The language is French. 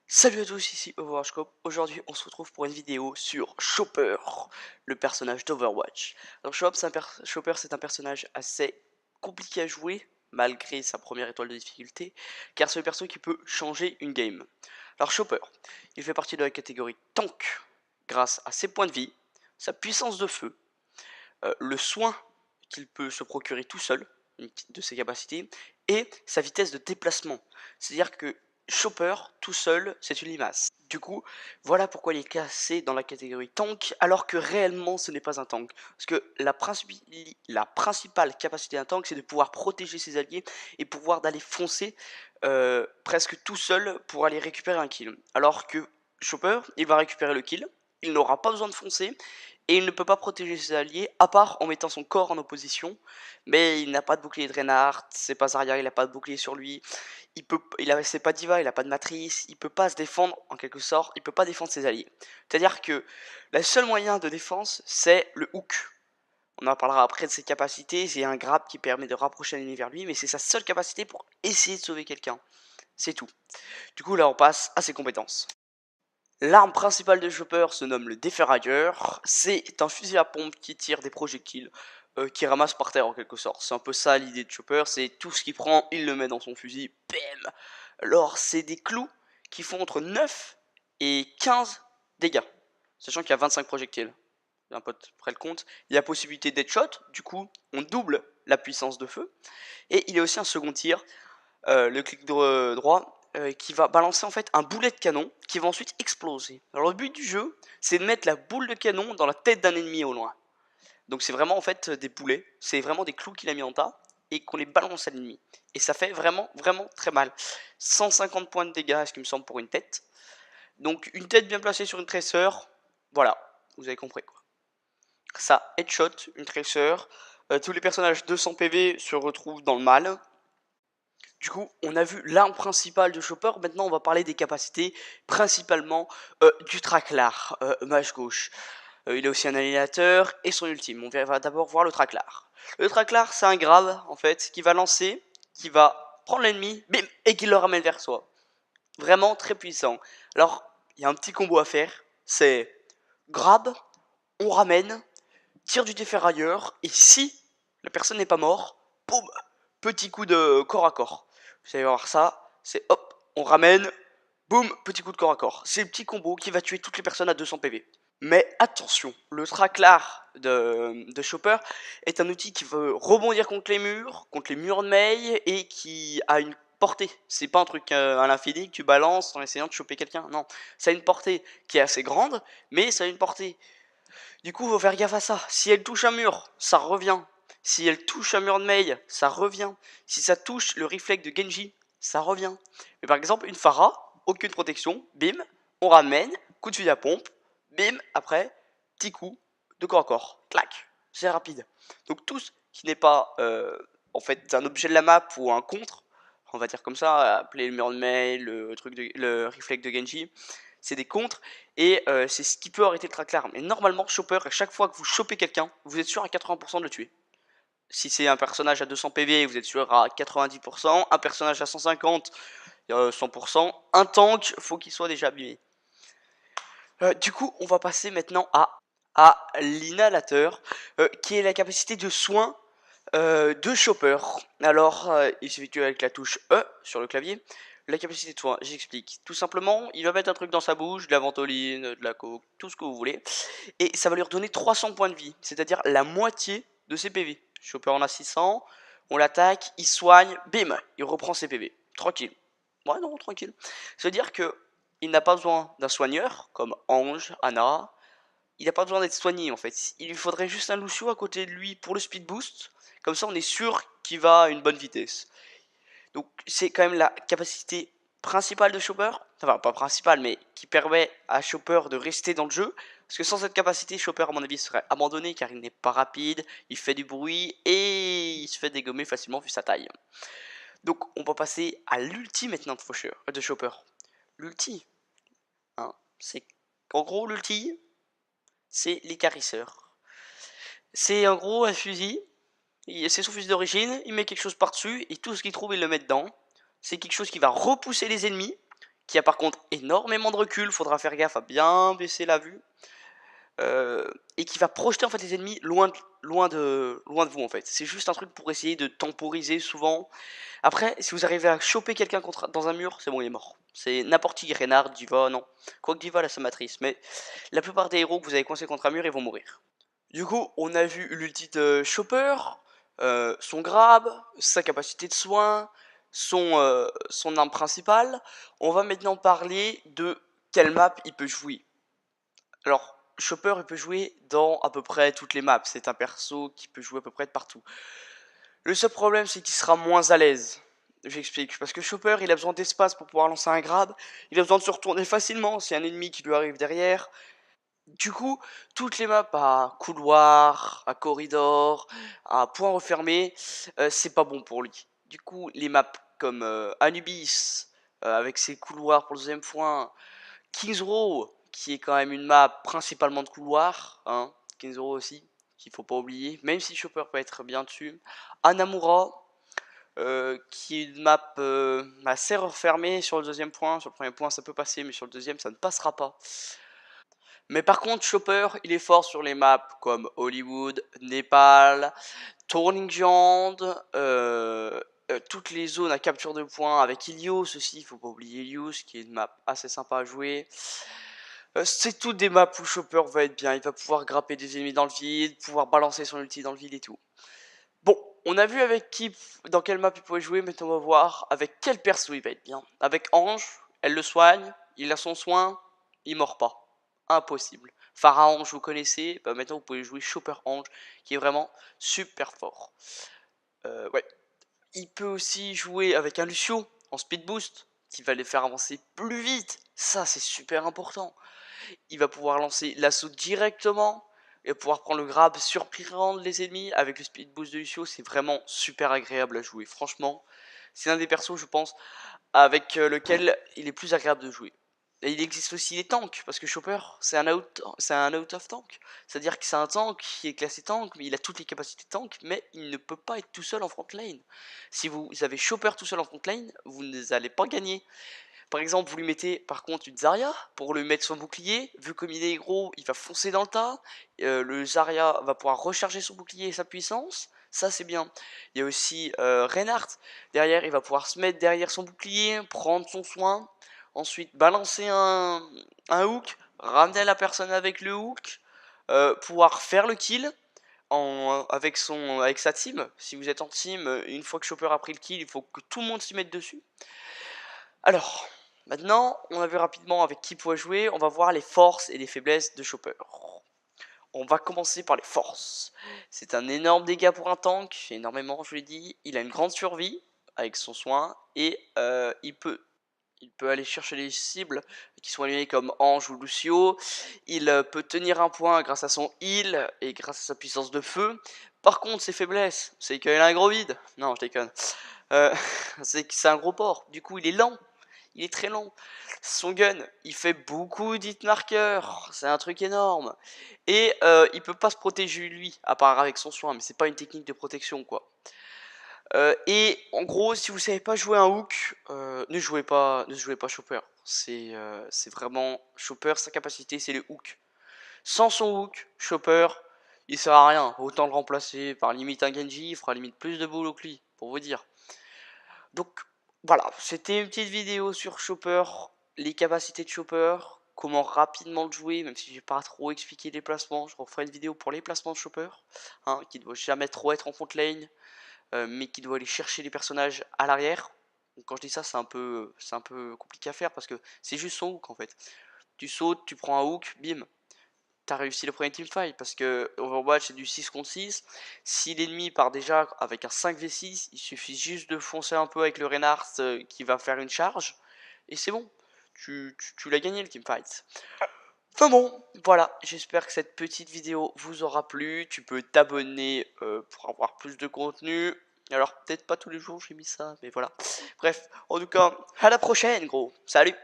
Salut à tous, ici Overwatchcop. Aujourd'hui, on se retrouve pour une vidéo sur Chopper, le personnage d'Overwatch. Alors Chopper, c'est un personnage assez compliqué à jouer, malgré sa première étoile de difficulté, car c'est le perso qui peut changer une game. Alors Chopper, il fait partie de la catégorie tank, grâce à ses points de vie, sa puissance de feu, le soin qu'il peut se procurer tout seul, de ses capacités, et sa vitesse de déplacement. C'est-à-dire que Chopper, tout seul, c'est une limace. Du coup, voilà pourquoi il est classé dans la catégorie tank, alors que réellement ce n'est pas un tank. Parce que la principale capacité d'un tank, c'est de pouvoir protéger ses alliés et pouvoir d'aller foncer presque tout seul pour aller récupérer un kill. Alors que Chopper, il va récupérer le kill, il n'aura pas besoin de foncer, et il ne peut pas protéger ses alliés, à part en mettant son corps en opposition. Mais il n'a pas de bouclier de Reinhardt, c'est pas Zarya, il n'a pas de bouclier sur lui. C'est pas Diva, il n'a pas de matrice, il peut pas se défendre en quelque sorte, il peut pas défendre ses alliés. C'est-à-dire que le seul moyen de défense, c'est le hook. On en parlera après de ses capacités, c'est un grab qui permet de rapprocher l'ennemi vers lui, mais c'est sa seule capacité pour essayer de sauver quelqu'un. C'est tout. Du coup là on passe à ses compétences. L'arme principale de Chopper se nomme le déferrailleur. C'est un fusil à pompe qui tire des projectiles qui ramasse par terre en quelque sorte. C'est un peu ça l'idée de Chopper, c'est tout ce qu'il prend, il le met dans son fusil, bam. Alors c'est des clous qui font entre 9 et 15 dégâts, sachant qu'il y a 25 projectiles. Un peu près le compte. Il y a possibilité d'headshot, du coup on double la puissance de feu. Et il y a aussi un second tir, le clic droit, qui va balancer en fait un boulet de canon qui va ensuite exploser. Alors le but du jeu, c'est de mettre la boule de canon dans la tête d'un ennemi au loin. Donc c'est vraiment en fait des boulets, c'est vraiment des clous qu'il a mis en tas et qu'on les balance à l'ennemi. Et ça fait vraiment très mal. 150 points de dégâts, ce qui me semble, pour une tête. Donc une tête bien placée sur une tresseur, voilà, vous avez compris quoi. Ça, headshot, une tresseur. Tous les personnages 200 PV se retrouvent dans le mal. Du coup, on a vu l'arme principale de Chopper, maintenant on va parler des capacités, principalement du traclar, mage gauche. Il a aussi un annihilateur et son ultime, on va d'abord voir le traclar. Le traclar, c'est un grab, en fait, qui va lancer, qui va prendre l'ennemi, bim, et qui le ramène vers soi. Vraiment très puissant. Alors, il y a un petit combo à faire, c'est grab, on ramène, tir du déferrailleur, et si la personne n'est pas morte, boum, petit coup de corps à corps. Vous allez voir ça, c'est hop, on ramène, boum, petit coup de corps à corps. C'est le petit combo qui va tuer toutes les personnes à 200 PV. Mais attention, le traclar de Chopper est un outil qui veut rebondir contre les murs de mail, et qui a une portée. C'est pas un truc à l'infini que tu balances en essayant de choper quelqu'un, non. Ça a une portée qui est assez grande, mais ça a une portée. Du coup, faut faire gaffe à ça. Si elle touche un mur, ça revient. Si elle touche un mur de mail, ça revient. Si ça touche le réflexe de Genji, ça revient. Mais par exemple, une Pharah, aucune protection, bim, on ramène, coup de fusil à pompe, bim, après, petit coup de corps à corps, clac, c'est rapide. Donc tout ce qui n'est pas en fait un objet de la map ou un contre, on va dire comme ça, appeler le mur de mail, le réflexe de Genji, c'est des contres, et c'est ce qui peut arrêter le traclar. Mais normalement, Chopper, à chaque fois que vous chopez quelqu'un, vous êtes sûr à 80% de le tuer. Si c'est un personnage à 200 PV, vous êtes sûr à 90%. Un personnage à 150, 100%. Un tank, faut qu'il soit déjà abîmé. Du coup, on va passer maintenant à l'inhalateur, qui est la capacité de soin de Chopper. Alors, il s'effectue avec la touche E sur le clavier. La capacité de soin, j'explique. Tout simplement, il va mettre un truc dans sa bouche, de la ventoline, de la coke, tout ce que vous voulez. Et ça va lui redonner 300 points de vie, c'est-à-dire la moitié de ses PV. Chopper en a 600, on l'attaque, il soigne, bim, il reprend ses PV. Tranquille. Ouais, non, tranquille. Ça veut dire que il n'a pas besoin d'un soigneur, comme Ange, Ana. Il n'a pas besoin d'être soigné en fait. Il lui faudrait juste un Lucio à côté de lui pour le speed boost. Comme ça, on est sûr qu'il va à une bonne vitesse. Donc, c'est quand même la capacité principale de Chopper. Enfin, pas principale, mais qui permet à Chopper de rester dans le jeu. Parce que sans cette capacité, Chopper, à mon avis, serait abandonné car il n'est pas rapide, il fait du bruit et il se fait dégommer facilement vu sa taille. Donc, on va passer à l'ulti maintenant de Chopper. L'ulti, hein, c'est en gros l'ulti, c'est l'écarisseur. C'est en gros un fusil, c'est son fusil d'origine, il met quelque chose par-dessus et tout ce qu'il trouve il le met dedans. C'est quelque chose qui va repousser les ennemis, qui a par contre énormément de recul, faudra faire gaffe à bien baisser la vue. Et qui va projeter en fait les ennemis loin de vous en fait. C'est juste un truc pour essayer de temporiser souvent. Après, si vous arrivez à choper quelqu'un dans un mur, c'est bon, il est mort. C'est n'importe qui, Reinhardt, Diva, non. Quoique Diva, là, c'est matrice. Mais la plupart des héros que vous avez coincés contre un mur, ils vont mourir. Du coup, on a vu l'ulti de Chopper, son grab, sa capacité de soin, son arme principale. On va maintenant parler de quelle map il peut jouer. Alors, Chopper, il peut jouer dans à peu près toutes les maps. C'est un perso qui peut jouer à peu près de partout. Le seul problème, c'est qu'il sera moins à l'aise. J'explique. Parce que Chopper, il a besoin d'espace pour pouvoir lancer un grab. Il a besoin de se retourner facilement s'il y a un ennemi qui lui arrive derrière. Du coup, toutes les maps à couloir, à corridor, à point refermé, c'est pas bon pour lui. Du coup, les maps comme Anubis, avec ses couloirs pour le deuxième point, Kings Row, qui est quand même une map principalement de couloir, hein, Kings Row aussi, qu'il faut pas oublier, même si Chopper peut être bien dessus. Anamura, qui est une map assez refermée sur le deuxième point. Sur le premier point, ça peut passer, mais sur le deuxième, ça ne passera pas. Mais par contre, Chopper, il est fort sur les maps comme Hollywood, Népal, Turning Giant, toutes les zones à capture de points avec Ilios aussi, il faut pas oublier Ilios qui est une map assez sympa à jouer. C'est toutes des maps où Chopper va être bien, il va pouvoir grapper des ennemis dans le vide, pouvoir balancer son ulti dans le vide et tout. Bon, on a vu avec qui, dans quelle map il pouvait jouer, maintenant on va voir avec quel perso il va être bien. Avec Ange, elle le soigne, il a son soin, il mord pas. Impossible. Pharaon, vous connaissez, bah maintenant vous pouvez jouer Chopper Ange, qui est vraiment super fort. Ouais. Il peut aussi jouer avec un Lucio en speed boost, qui va les faire avancer plus vite. Ça, c'est super important. Il va pouvoir lancer l'assaut directement et pouvoir prendre le grab, surprendre les ennemis avec le speed boost de Lucio. C'est vraiment super agréable à jouer. Franchement, c'est l'un des persos, je pense, avec lequel il est plus agréable de jouer. Et il existe aussi les tanks, parce que Chopper, c'est un out of tank. C'est-à-dire que c'est un tank qui est classé tank, mais il a toutes les capacités de tank, mais il ne peut pas être tout seul en front lane. Si vous avez Chopper tout seul en front lane, vous n'allez pas gagner. Par exemple, vous lui mettez par contre une Zarya pour lui mettre son bouclier. Vu comme il est gros, il va foncer dans le tas. Le Zarya va pouvoir recharger son bouclier et sa puissance. Ça, c'est bien. Il y a aussi Reinhardt. Derrière, il va pouvoir se mettre derrière son bouclier, prendre son soin. Ensuite, balancer un hook, ramener la personne avec le hook. Pouvoir faire le kill. Avec sa team. Si vous êtes en team, une fois que Chopper a pris le kill, il faut que tout le monde s'y mette dessus. Alors, maintenant, on a vu rapidement avec qui pouvait jouer, on va voir les forces et les faiblesses de Chopper. On va commencer par les forces. C'est un énorme dégât pour un tank, énormément je l'ai dit. Il a une grande survie avec son soin et il peut aller chercher les cibles qui sont alignés comme Ange ou Lucio. Il peut tenir un point grâce à son heal et grâce à sa puissance de feu. Par contre, ses faiblesses, c'est qu'il a un gros vide. Non, je déconne. C'est que c'est un gros port. Du coup, il est lent. Il est très lent. Son gun, il fait beaucoup d'hit marqueurs. C'est un truc énorme. Et il peut pas se protéger lui, à part avec son soin. Mais c'est pas une technique de protection, quoi. Et en gros, si vous savez pas jouer un hook, ne jouez pas Chopper. C'est vraiment Chopper, sa capacité, c'est le hook. Sans son hook, Chopper, il sert à rien. Autant le remplacer par limite un Genji, il fera limite plus de boulot que lui, pour vous dire. Donc voilà, c'était une petite vidéo sur Chopper, les capacités de Chopper, comment rapidement le jouer, même si j'ai pas trop expliqué les placements. Je referai une vidéo pour les placements de Chopper, hein, qui doit jamais trop être en front lane. Mais qui doit aller chercher les personnages à l'arrière. Donc quand je dis ça, c'est un peu compliqué à faire parce que c'est juste son hook en fait. Tu sautes, tu prends un hook, bim, t'as réussi le premier teamfight parce que Overwatch c'est du 6 contre 6. Si l'ennemi part déjà avec un 5v6, il suffit juste de foncer un peu avec le Reinhardt qui va faire une charge et c'est bon. Tu l'as gagné le teamfight. Enfin bon, voilà, j'espère que cette petite vidéo vous aura plu. Tu peux t'abonner pour avoir plus de contenu. Alors peut-être pas tous les jours j'ai mis ça, mais voilà. Bref, en tout cas, à la prochaine gros. Salut!